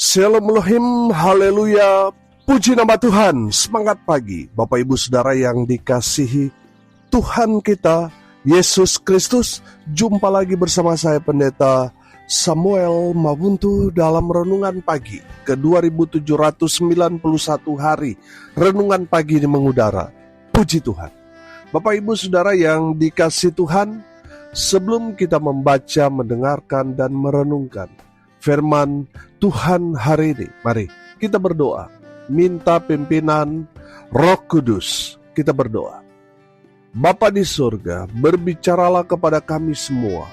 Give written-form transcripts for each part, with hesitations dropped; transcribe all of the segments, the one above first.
Shalom Elohim, haleluya, puji nama Tuhan. Semangat pagi Bapak Ibu Saudara yang dikasihi Tuhan kita Yesus Kristus. Jumpa lagi bersama saya Pendeta Samuel Mabuntu dalam Renungan Pagi ke 2791 hari Renungan Pagi ini mengudara. Puji Tuhan. Bapak Ibu Saudara yang dikasihi Tuhan, sebelum kita membaca, mendengarkan, dan merenungkan firman Tuhan hari ini, mari kita berdoa, minta pimpinan Roh Kudus. Kita berdoa. Bapa di surga, berbicaralah kepada kami semua.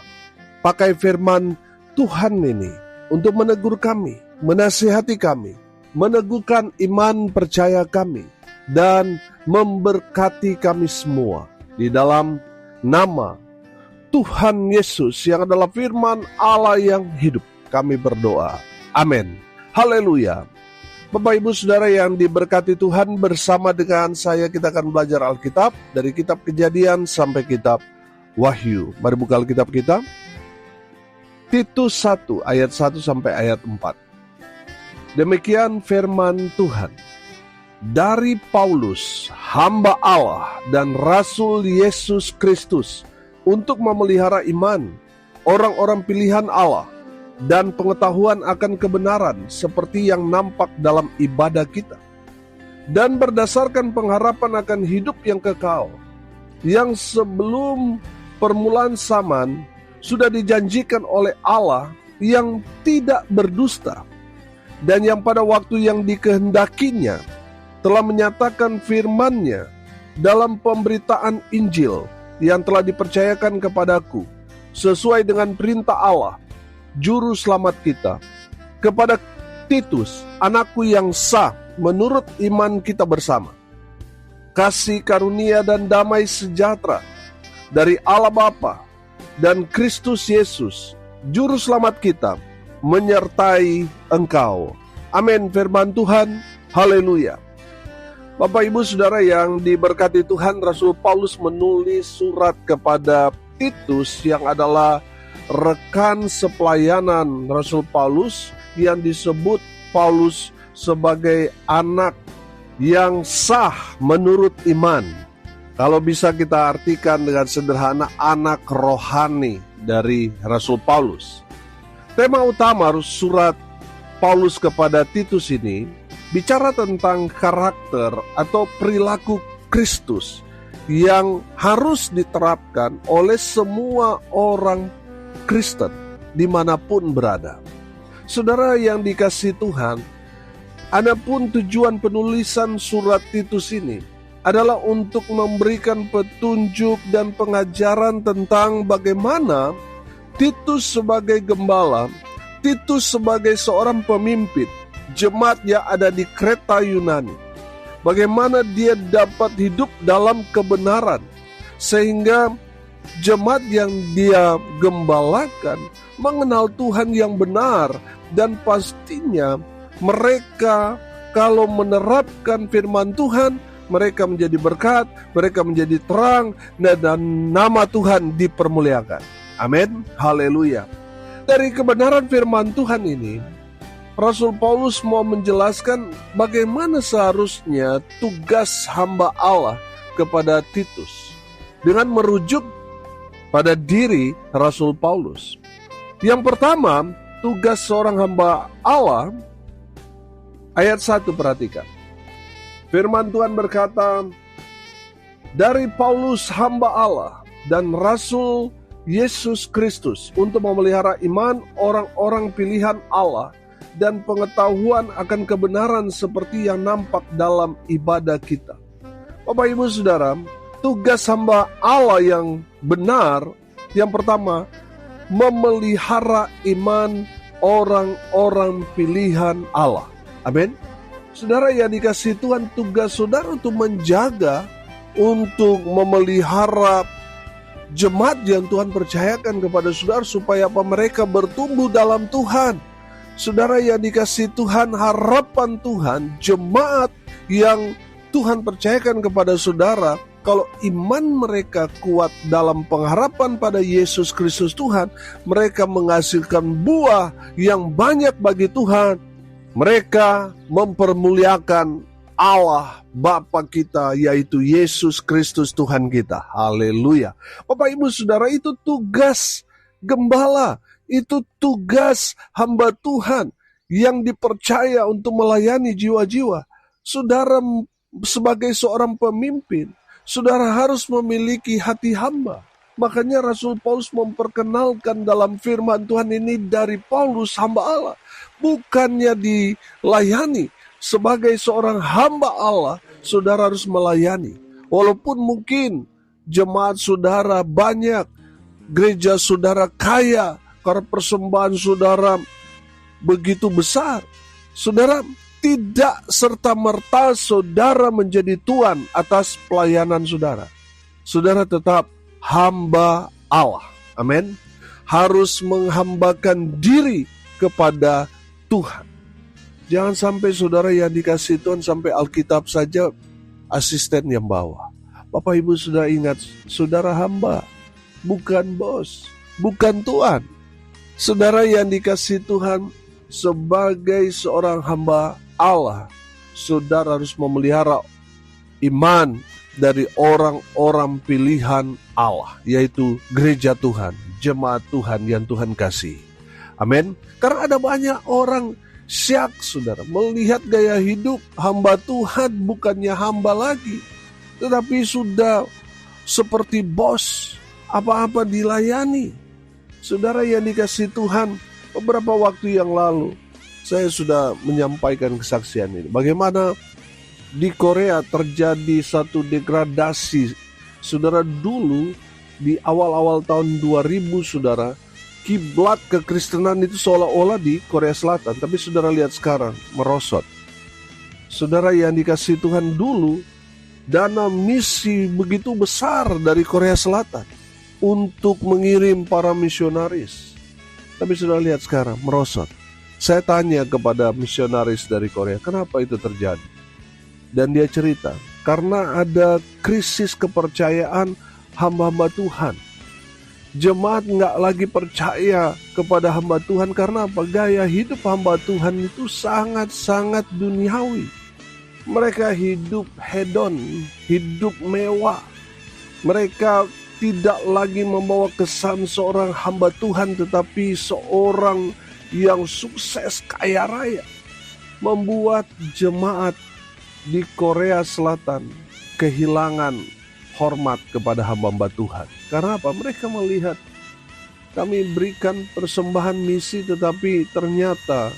Pakai firman Tuhan ini untuk menegur kami, menasihati kami, meneguhkan iman percaya kami, dan memberkati kami semua. Di dalam nama Tuhan Yesus yang adalah firman Allah yang hidup, kami berdoa. Amin. Haleluya. Bapak Ibu Saudara yang diberkati Tuhan, bersama dengan saya kita akan belajar Alkitab dari kitab Kejadian sampai kitab Wahyu. Mari buka Alkitab kita. Titus 1 ayat 1 sampai ayat 4. Demikian firman Tuhan. Dari Paulus, hamba Allah dan Rasul Yesus Kristus, untuk memelihara iman orang-orang pilihan Allah dan pengetahuan akan kebenaran seperti yang nampak dalam ibadah kita, dan berdasarkan pengharapan akan hidup yang kekal, yang sebelum permulaan zaman sudah dijanjikan oleh Allah yang tidak berdusta, dan yang pada waktu yang dikehendakinya telah menyatakan firman-Nya dalam pemberitaan Injil yang telah dipercayakan kepadaku sesuai dengan perintah Allah Juru Selamat kita, kepada Titus, anakku yang sah menurut iman kita bersama. Kasih karunia dan damai sejahtera dari Allah Bapa dan Kristus Yesus, Juru Selamat kita, menyertai engkau. Amin. Firman Tuhan. Haleluya. Bapak Ibu Saudara yang diberkati Tuhan, Rasul Paulus menulis surat kepada Titus yang adalah rekan sepelayanan Rasul Paulus, yang disebut Paulus sebagai anak yang sah menurut iman. Kalau bisa kita artikan dengan sederhana, anak rohani dari Rasul Paulus. Tema utama surat Paulus kepada Titus ini bicara tentang karakter atau perilaku Kristus yang harus diterapkan oleh semua orang Kristen dimanapun berada. Saudara yang dikasihi Tuhan, adapun tujuan penulisan surat Titus ini adalah untuk memberikan petunjuk dan pengajaran tentang bagaimana Titus sebagai gembala, Titus sebagai seorang pemimpin jemaat yang ada di Kreta Yunani, bagaimana dia dapat hidup dalam kebenaran sehingga jemaat yang dia gembalakan mengenal Tuhan yang benar, dan pastinya mereka kalau menerapkan firman Tuhan, mereka menjadi berkat, mereka menjadi terang, dan nama Tuhan dipermuliakan. Amin. Haleluya. Dari kebenaran firman Tuhan ini, Rasul Paulus mau menjelaskan bagaimana seharusnya tugas hamba Allah kepada Titus dengan merujuk pada diri Rasul Paulus. Yang pertama, tugas seorang hamba Allah, ayat 1, perhatikan. Firman Tuhan berkata, dari Paulus hamba Allah dan Rasul Yesus Kristus, untuk memelihara iman orang-orang pilihan Allah dan pengetahuan akan kebenaran seperti yang nampak dalam ibadah kita. Bapak Ibu Saudara, tugas hamba Allah yang benar, yang pertama, memelihara iman orang-orang pilihan Allah. Amin. Saudara yang dikasihi Tuhan, tugas saudara untuk menjaga, untuk memelihara jemaat yang Tuhan percayakan kepada saudara, supaya apa? Mereka bertumbuh dalam Tuhan. Saudara yang dikasihi Tuhan, harapan Tuhan, jemaat yang Tuhan percayakan kepada saudara, kalau iman mereka kuat dalam pengharapan pada Yesus Kristus Tuhan, mereka menghasilkan buah yang banyak bagi Tuhan. Mereka mempermuliakan Allah Bapa kita, yaitu Yesus Kristus Tuhan kita. Haleluya. Bapak Ibu Saudara, itu tugas gembala, itu tugas hamba Tuhan yang dipercaya untuk melayani jiwa-jiwa. Saudara sebagai seorang pemimpin, saudara harus memiliki hati hamba. Makanya Rasul Paulus memperkenalkan dalam firman Tuhan ini dari Paulus hamba Allah. Bukannya dilayani. Sebagai seorang hamba Allah, saudara harus melayani. Walaupun mungkin jemaat saudara banyak, gereja saudara kaya, karena persembahan saudara begitu besar, saudara tidak serta-merta saudara menjadi tuan atas pelayanan saudara. Saudara tetap hamba Allah. Amin. Harus menghambakan diri kepada Tuhan. Jangan sampai saudara yang dikasih Tuhan sampai Alkitab saja asisten yang bawa. Bapak Ibu sudah ingat, saudara hamba, bukan bos, bukan tuan. Saudara yang dikasih Tuhan sebagai seorang hamba Allah, saudara harus memelihara iman dari orang-orang pilihan Allah, yaitu gereja Tuhan, jemaat Tuhan yang Tuhan kasih. Amin. Karena ada banyak orang syak, saudara, melihat gaya hidup hamba Tuhan bukannya hamba lagi, tetapi sudah seperti bos, apa-apa dilayani. Saudara yang dikasih Tuhan, beberapa waktu yang lalu saya sudah menyampaikan kesaksian ini. Bagaimana di Korea terjadi satu degradasi. Saudara, dulu di awal-awal tahun 2000, saudara, kiblat kekristenan itu seolah-olah di Korea Selatan. Tapi saudara lihat sekarang, merosot. Saudara yang dikasih Tuhan, dulu dana misi begitu besar dari Korea Selatan untuk mengirim para misionaris. Tapi saudara lihat sekarang, merosot. Saya tanya kepada misionaris dari Korea, kenapa itu terjadi? Dan dia cerita, karena ada krisis kepercayaan hamba-hamba Tuhan. Jemaat nggak lagi percaya kepada hamba Tuhan. Karena apa? Gaya hidup hamba Tuhan itu sangat-sangat duniawi. Mereka hidup hedon, hidup mewah. Mereka tidak lagi membawa kesan seorang hamba Tuhan, tetapi seorang yang sukses kaya raya. Membuat jemaat di Korea Selatan kehilangan hormat kepada hamba-hamba Tuhan. Karena apa? Mereka melihat kami berikan persembahan misi, tetapi ternyata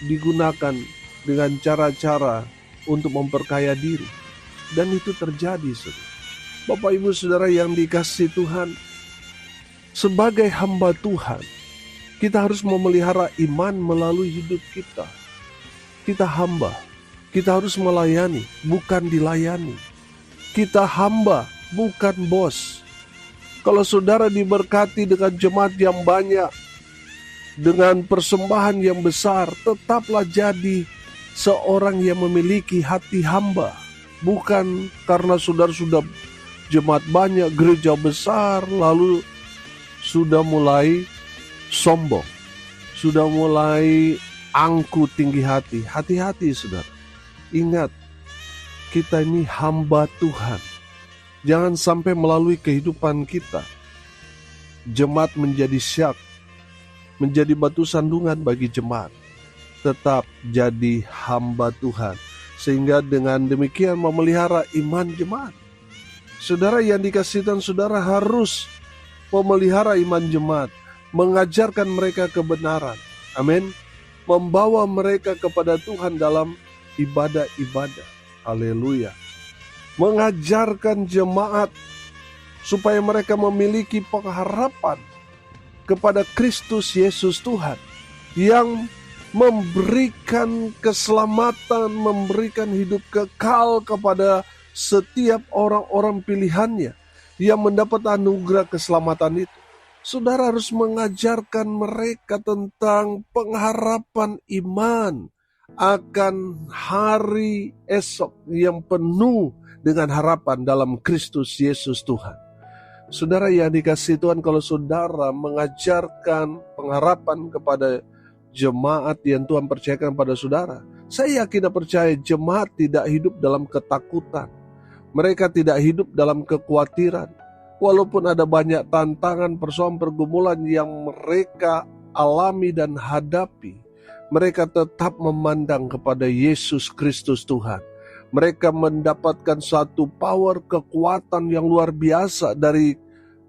digunakan dengan cara-cara untuk memperkaya diri. Dan itu terjadi, saudara. Bapak Ibu Saudara yang dikasih Tuhan, sebagai hamba Tuhan, kita harus memelihara iman melalui hidup kita. Kita hamba, kita harus melayani, bukan dilayani. Kita hamba, bukan bos. Kalau saudara diberkati dengan jemaat yang banyak, dengan persembahan yang besar, tetaplah jadi seorang yang memiliki hati hamba. Bukan karena saudara sudah jemaat banyak, gereja besar, lalu sudah mulai sombong, sudah mulai angku tinggi hati. Hati-hati saudara. Ingat, kita ini hamba Tuhan. Jangan sampai melalui kehidupan kita, jemaat menjadi syak, menjadi batu sandungan bagi jemaat. Tetap jadi hamba Tuhan, sehingga dengan demikian memelihara iman jemaat. Saudara yang dikasih Tuhan, saudara harus memelihara iman jemaat, mengajarkan mereka kebenaran. Amin. Membawa mereka kepada Tuhan dalam ibadah-ibadah. Haleluya. Mengajarkan jemaat supaya mereka memiliki pengharapan kepada Kristus Yesus Tuhan yang memberikan keselamatan, memberikan hidup kekal kepada setiap orang-orang pilihannya yang mendapat anugerah keselamatan itu. Saudara harus mengajarkan mereka tentang pengharapan iman akan hari esok yang penuh dengan harapan dalam Kristus Yesus Tuhan. Saudara yang dikasihi Tuhan, kalau saudara mengajarkan pengharapan kepada jemaat yang Tuhan percayakan pada saudara. Saya yakin dan percaya jemaat tidak hidup dalam ketakutan. Mereka tidak hidup dalam kekhawatiran. Walaupun ada banyak tantangan, persoalan, pergumulan yang mereka alami dan hadapi, mereka tetap memandang kepada Yesus Kristus Tuhan. Mereka mendapatkan satu power, kekuatan yang luar biasa dari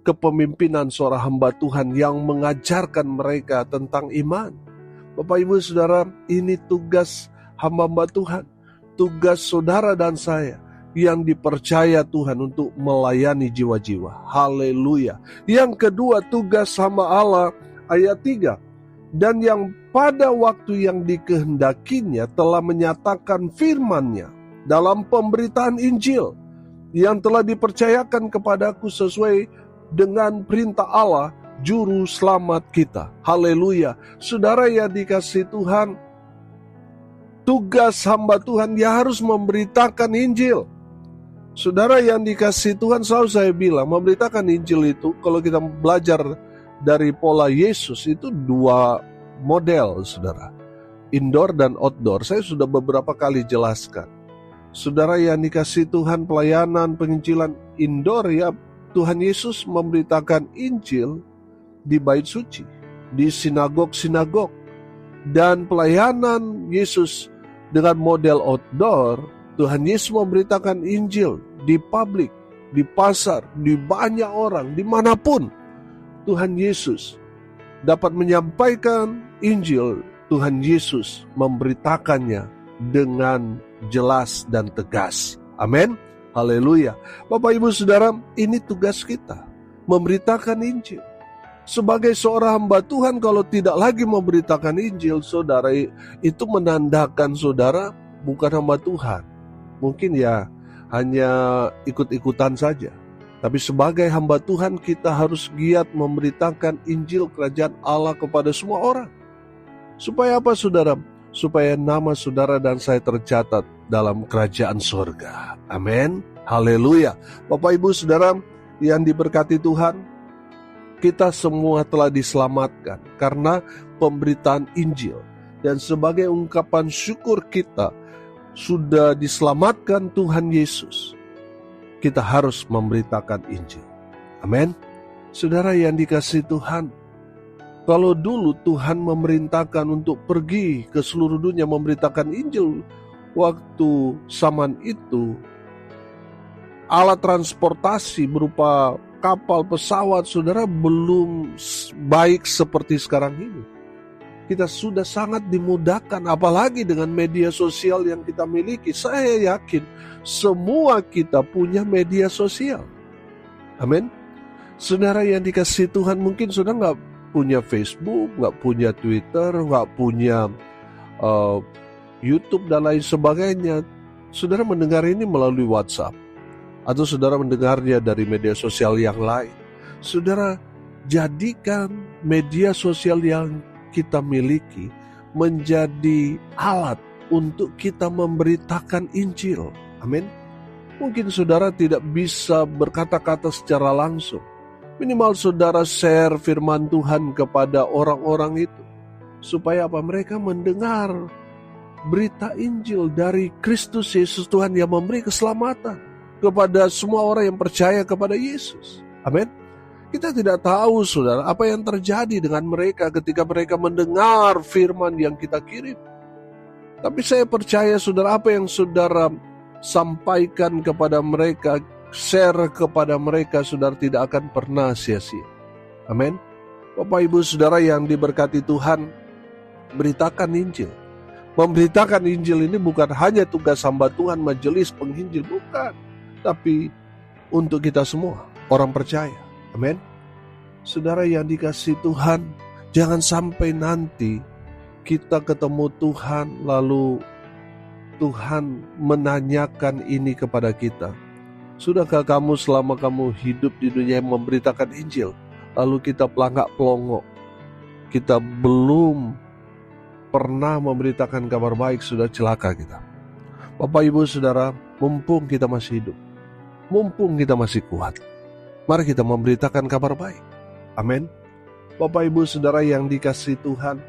kepemimpinan seorang hamba Tuhan yang mengajarkan mereka tentang iman. Bapak, Ibu, Saudara, ini tugas hamba-hamba Tuhan. Tugas saudara dan saya yang dipercaya Tuhan untuk melayani jiwa-jiwa. Haleluya. Yang kedua, tugas hamba Allah, ayat 3. Dan yang pada waktu yang dikehendakinya telah menyatakan firman-Nya dalam pemberitaan Injil yang telah dipercayakan kepadaku sesuai dengan perintah Allah, Juru Selamat kita. Haleluya. Saudara yang dikasihi Tuhan, tugas hamba Tuhan dia harus memberitakan Injil. Saudara yang dikasihi Tuhan, selalu saya bilang, memberitakan Injil itu, kalau kita belajar dari pola Yesus, itu dua model, saudara. Indoor dan outdoor. Saya sudah beberapa kali jelaskan. Saudara yang dikasihi Tuhan, pelayanan penginjilan indoor, ya, Tuhan Yesus memberitakan Injil di bait suci, di sinagog-sinagog. Dan pelayanan Yesus dengan model outdoor, Tuhan Yesus memberitakan Injil di publik, di pasar, di banyak orang, dimanapun Tuhan Yesus dapat menyampaikan Injil. Tuhan Yesus memberitakannya dengan jelas dan tegas. Amin. Haleluya. Bapak, Ibu, Saudara, ini tugas kita, memberitakan Injil. Sebagai seorang hamba Tuhan, kalau tidak lagi memberitakan Injil, saudara, itu menandakan saudara bukan hamba Tuhan. Mungkin ya hanya ikut-ikutan saja. Tapi sebagai hamba Tuhan, kita harus giat memberitakan Injil Kerajaan Allah kepada semua orang. Supaya apa, saudara? Supaya nama saudara dan saya tercatat dalam kerajaan surga. Amin. Haleluya. Bapak, Ibu, Saudara yang diberkati Tuhan, kita semua telah diselamatkan karena pemberitaan Injil. Dan sebagai ungkapan syukur kita sudah diselamatkan Tuhan Yesus, kita harus memberitakan Injil. Amin. Saudara yang dikasihi Tuhan, kalau dulu Tuhan memerintahkan untuk pergi ke seluruh dunia memberitakan Injil, waktu zaman itu alat transportasi berupa kapal, pesawat, saudara, belum baik seperti sekarang ini. Kita sudah sangat dimudahkan, apalagi dengan media sosial yang kita miliki. Saya yakin semua kita punya media sosial. Amin. Saudara yang dikasihi Tuhan, mungkin saudara nggak punya Facebook, nggak punya Twitter, nggak punya YouTube dan lain sebagainya. Saudara mendengar ini melalui WhatsApp, atau saudara mendengarnya dari media sosial yang lain. Saudara, jadikan media sosial yang kita miliki menjadi alat untuk kita memberitakan Injil. Amin. Mungkin saudara tidak bisa berkata-kata secara langsung. Minimal saudara share firman Tuhan kepada orang-orang itu. Supaya apa? Mereka mendengar berita Injil dari Kristus Yesus Tuhan yang memberi keselamatan kepada semua orang yang percaya kepada Yesus. Amin. Kita tidak tahu, saudara, apa yang terjadi dengan mereka ketika mereka mendengar firman yang kita kirim. Tapi saya percaya, saudara, apa yang saudara sampaikan kepada mereka, share kepada mereka, saudara, tidak akan pernah sia-sia. Amin. Bapak, Ibu, Saudara yang diberkati Tuhan, beritakan Injil. Memberitakan Injil ini bukan hanya tugas hamba Tuhan, majelis penginjil, bukan. Tapi untuk kita semua, orang percaya. Amin. Saudara yang dikasihi Tuhan, jangan sampai nanti kita ketemu Tuhan, lalu Tuhan menanyakan ini kepada kita. Sudahkah kamu selama kamu hidup di dunia yang memberitakan Injil, lalu kita pelangak pelongok, kita belum pernah memberitakan kabar baik, sudah celaka kita. Bapak, Ibu, Saudara, mumpung kita masih hidup, mumpung kita masih kuat, mari kita memberitakan kabar baik. Amin. Bapak, Ibu, Saudara yang dikasihi Tuhan,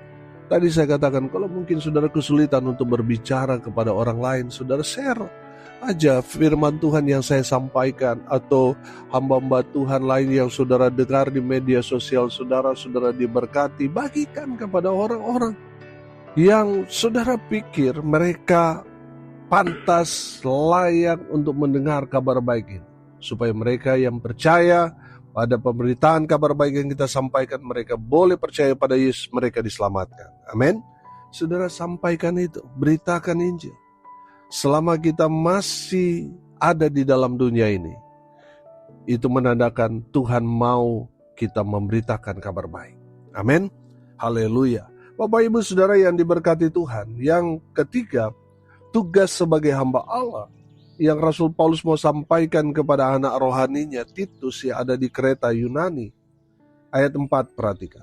Tadi saya katakan, kalau mungkin saudara kesulitan untuk berbicara kepada orang lain, saudara share aja firman Tuhan yang saya sampaikan, atau hamba-hamba Tuhan lain yang saudara dengar di media sosial saudara diberkati, bagikan kepada orang-orang yang saudara pikir mereka pantas, layak untuk mendengar kabar baik ini, supaya mereka yang percaya pada pemberitaan kabar baik yang kita sampaikan, mereka boleh percaya pada Yesus, mereka diselamatkan. Amin. Saudara, sampaikan itu, beritakan Injil. Selama kita masih ada di dalam dunia ini, itu menandakan Tuhan mau kita memberitakan kabar baik. Amin. Haleluya. Bapak Ibu Saudara yang diberkati Tuhan, yang ketiga, tugas sebagai hamba Allah yang Rasul Paulus mau sampaikan kepada anak rohaninya Titus yang ada di Kreta Yunani. Ayat 4, perhatikan.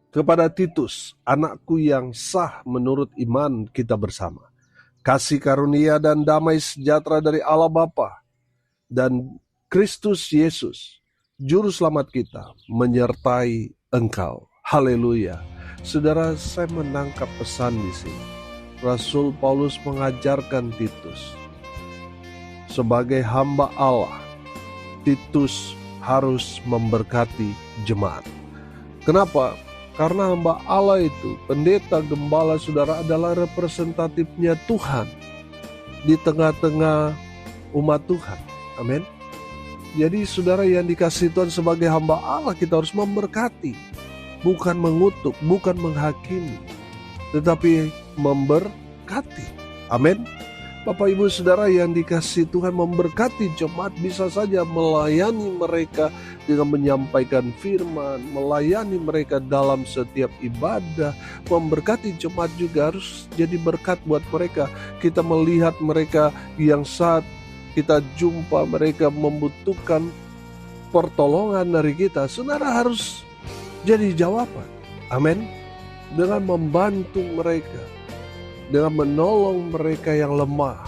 Kepada Titus, anakku yang sah menurut iman kita bersama, kasih karunia dan damai sejahtera dari Allah Bapa dan Kristus Yesus, Juru Selamat kita, menyertai engkau. Haleluya. Saudara, saya menangkap pesan di sini. Rasul Paulus mengajarkan Titus, sebagai hamba Allah, Titus harus memberkati jemaat. Kenapa? Karena hamba Allah itu, pendeta, gembala, saudara, adalah representatifnya Tuhan di tengah-tengah umat Tuhan. Amin. Jadi saudara yang dikasihi Tuhan, sebagai hamba Allah kita harus memberkati, bukan mengutuk, bukan menghakimi, tetapi memberkati. Amin. Bapak Ibu Saudara yang dikasihi Tuhan, memberkati jemaat bisa saja melayani mereka dengan menyampaikan firman, melayani mereka dalam setiap ibadah. Memberkati jemaat juga harus jadi berkat buat mereka. Kita melihat mereka yang saat kita jumpa mereka membutuhkan pertolongan dari kita, saudara harus jadi jawaban. Amin. Dengan membantu mereka, dengan menolong mereka yang lemah,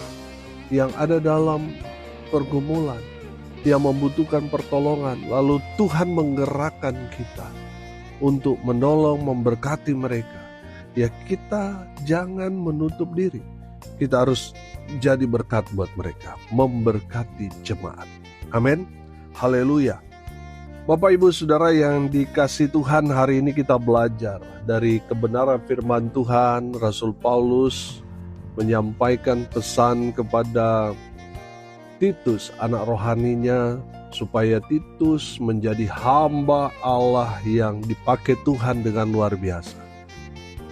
yang ada dalam pergumulan, yang membutuhkan pertolongan. Lalu Tuhan menggerakkan kita untuk menolong, memberkati mereka. Ya, kita jangan menutup diri. Kita harus jadi berkat buat mereka, memberkati jemaat. Amin. Haleluya. Bapak Ibu Saudara yang dikasihi Tuhan, hari ini kita belajar dari kebenaran firman Tuhan. Rasul Paulus menyampaikan pesan kepada Titus, anak rohaninya, supaya Titus menjadi hamba Allah yang dipakai Tuhan dengan luar biasa.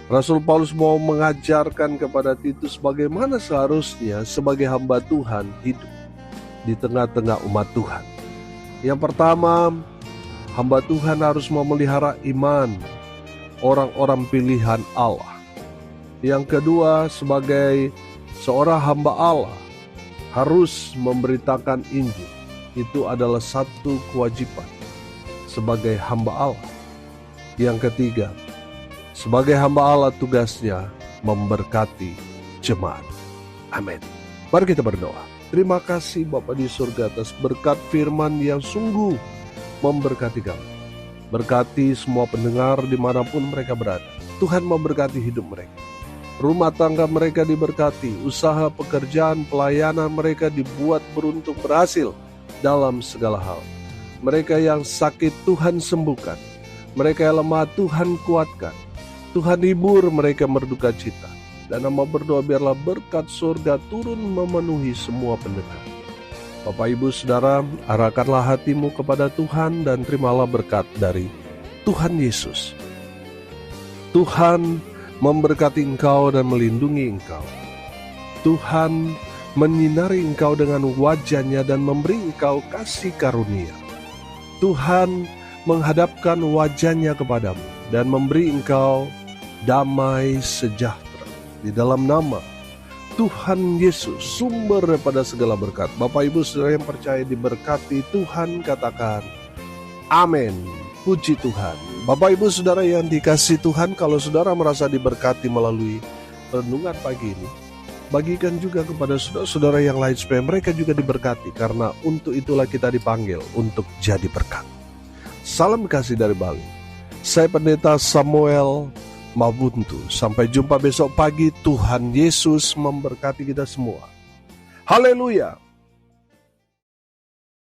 Rasul Paulus mau mengajarkan kepada Titus bagaimana seharusnya sebagai hamba Tuhan hidup di tengah-tengah umat Tuhan. Yang pertama, hamba Tuhan harus memelihara iman orang-orang pilihan Allah. Yang kedua, sebagai seorang hamba Allah harus memberitakan Injil. Itu adalah satu kewajiban sebagai hamba Allah. Yang ketiga, sebagai hamba Allah tugasnya memberkati jemaat. Amin. Mari kita berdoa. Terima kasih Bapa di surga atas berkat firman yang sungguh memberkati kami. Berkati semua pendengar dimanapun mereka berada. Tuhan memberkati hidup mereka. Rumah tangga mereka diberkati. Usaha, pekerjaan, pelayanan mereka dibuat beruntung berhasil dalam segala hal. Mereka yang sakit Tuhan sembuhkan. Mereka yang lemah Tuhan kuatkan. Tuhan hibur mereka berduka cita. Dan nama berdoa biarlah berkat surga turun memenuhi semua pendengar. Bapak Ibu Saudara, arahkanlah hatimu kepada Tuhan dan terimalah berkat dari Tuhan Yesus. Tuhan memberkati engkau dan melindungi engkau. Tuhan menyinari engkau dengan wajah-Nya dan memberi engkau kasih karunia. Tuhan menghadapkan wajah-Nya kepadamu dan memberi engkau damai sejahtera. Di dalam nama Tuhan Yesus, sumber daripada segala berkat. Bapak Ibu Saudara yang percaya diberkati Tuhan, katakan amin. Puji Tuhan. Bapak Ibu Saudara yang dikasihi Tuhan, kalau saudara merasa diberkati melalui renungan pagi ini, bagikan juga kepada saudara-saudara yang lain supaya mereka juga diberkati, karena untuk itulah kita dipanggil untuk jadi berkat. Salam kasih dari Bali. Saya Pendeta Samuel Mabuntu. Sampai jumpa besok pagi. Tuhan Yesus memberkati kita semua. Haleluya.